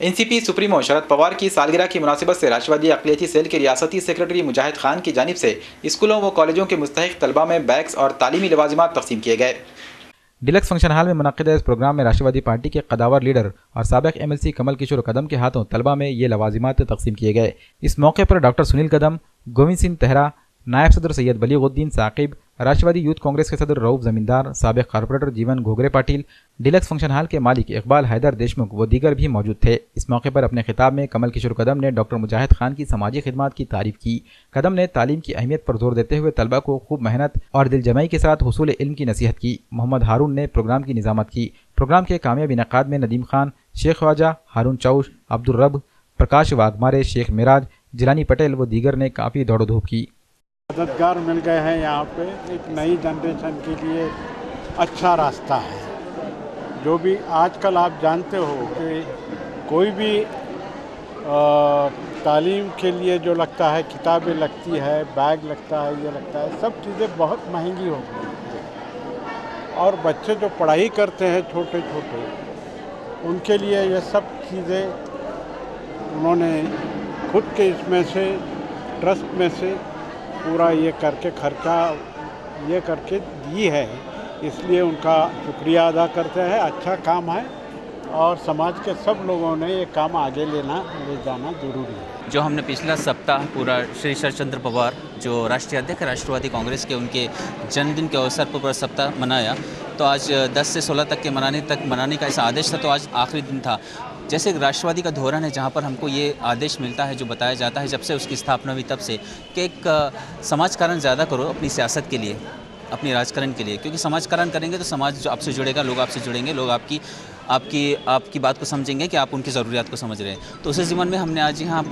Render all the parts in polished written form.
NCP supremo Sharad Pawar की सालगिरह की मुनासिबत से राष्ट्रवादी अक़लियती सेल के रियासती सेक्रेटरी मुजाहिद खान की जानिब से स्कूलों व कॉलेजों के मुस्तहिक तलबा में बैग्स और तालीमी लवाजिमात तकसीम किए गए। डिलक्स फंक्शन हॉल में मुनक़िद इस प्रोग्राम में राष्ट्रवादी पार्टी के कदावर लीडर और साबिक़ MLC कमल किशोर कदम के हाथों तलबा में ये लवाजिमात तकसीम किए गए। इस मौके पर डॉक्टर सुनील कदम, गोविंद सिंह तेहरा, नायब सदर सैयद बलीगुद्दीन साकिब, राष्ट्रवादी यूथ कांग्रेस के सदर रऊफ जमींदार, साबिक़ कॉर्पोरेटर जीवन Ghogre Patil, deluxe function hall के मालिक इकबाल हैदर देशमुख व दीगर भी मौजूद थे। इस मौके पर अपने खिताब में कमल किशोर कदम ने डॉक्टर मुजाहिद खान की समाजी खिदमात की तारीफ की। कदम ने तालीम की अहमियत पर जोर देते हुए तलबा को खूब मेहनत और दिलजमाई के साथ हुसूल इल्म की नसीहत की। मोहम्मद हारून ने प्रोग्राम की निज़ामत की। प्रोग्राम के कामयाब इनेकाद में नदीम खान, शेख ख्वाजा, हारून चौश, अब्दुल रब, प्रकाश वाघमारे, शेख मिराज, जिलानी पटेल व दीगर ने काफ़ी दौड़ धूप की। मददगार मिल गए हैं। यहाँ पे एक नई जनरेशन के लिए अच्छा रास्ता है। जो भी आजकल आप जानते हो कि कोई भी तालीम के लिए जो लगता है, किताबें लगती है, बैग लगता है, ये लगता है, सब चीज़ें बहुत महंगी हो गई और बच्चे जो पढ़ाई करते हैं छोटे छोटे, उनके लिए ये सब चीज़ें उन्होंने खुद के इसमें से ट्रस्ट में से पूरा ये करके खर्चा ये करके दी है, इसलिए उनका शुक्रिया अदा करते हैं। अच्छा काम है और समाज के सब लोगों ने ये काम आगे ले जाना ज़रूरी है। जो हमने पिछला सप्ताह पूरा श्री शरद चंद्र पवार जो राष्ट्रीय अध्यक्ष राष्ट्रवादी कांग्रेस के, उनके जन्मदिन के अवसर पर पूरा सप्ताह मनाया, तो आज 10 से 16 तक के मनाने का ऐसा आदेश था, तो आज आखिरी दिन था। जैसे राष्ट्रवादी का धोरण है जहाँ पर हमको ये आदेश मिलता है, जो बताया जाता है जब से उसकी स्थापना हुई तब से, कि एक समाजकारण ज़्यादा करो अपनी सियासत के लिए, अपनी राजकारण के लिए, क्योंकि समाजकारण करेंगे तो समाज जो आपसे जुड़ेगा, लोग आपसे जुड़ेंगे, लोग आपकी बात को समझेंगे कि आप उनकी ज़रूरियात को समझ रहे हैं। तो उसी ज़िम्मन में हमने आज यहाँ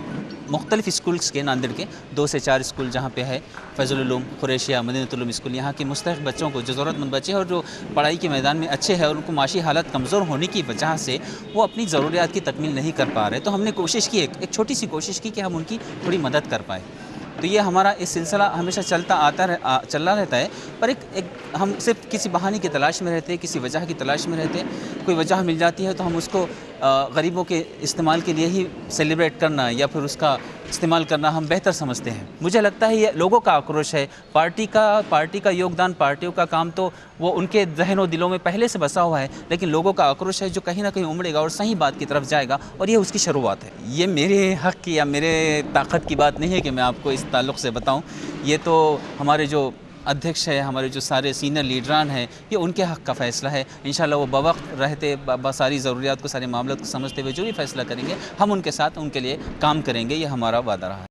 मुख्तलिफ़ स्कूल्स के, नांदेड़ के 2 से 4 स्कूल जहाँ पे है, फैज़ुल उलूम, कुरैशिया, मदीनतुल उलूम स्कूल, यहाँ के मुस्तहिक़ बच्चों को, जो ज़रूरतमंद बच्चे हैं और जो पढ़ाई के मैदान में अच्छे हैं और उनको माशी हालत कमज़ोर होने की वजह से वो अपनी ज़रूरियात की तकमील नहीं कर पा रहे, तो हमने कोशिश की, एक छोटी सी कोशिश की कि हम उनकी थोड़ी मदद कर पाएँ। तो ये हमारा इस सिलसिला हमेशा चला रहता है, पर एक हम सिर्फ किसी बहाने की तलाश में रहते हैं, किसी वजह की तलाश में रहते हैं। कोई वजह मिल जाती है तो हम उसको गरीबों के इस्तेमाल के लिए ही सेलिब्रेट करना या फिर उसका इस्तेमाल करना हम बेहतर समझते हैं। मुझे लगता है ये लोगों का आक्रोश है, पार्टी का योगदान, पार्टियों का काम तो वो उनके ज़हन और दिलों में पहले से बसा हुआ है, लेकिन लोगों का आक्रोश है जो कहीं ना कहीं उमड़ेगा और सही बात की तरफ जाएगा, और ये उसकी शुरुआत है। ये मेरे हक़ की या मेरे ताकत की बात नहीं है कि मैं आपको इस ताल्लुक़ से बताऊँ। ये तो हमारे जो अध्यक्ष है, हमारे जो सारे सीनियर लीडरान हैं, ये उनके हक़ का फ़ैसला है। इंशाल्लाह वो बवक्त रहते सारी ज़रूरियात को, सारे मामलों को समझते हुए जो भी फ़ैसला करेंगे, हम उनके साथ उनके लिए काम करेंगे, ये हमारा वादा रहा है।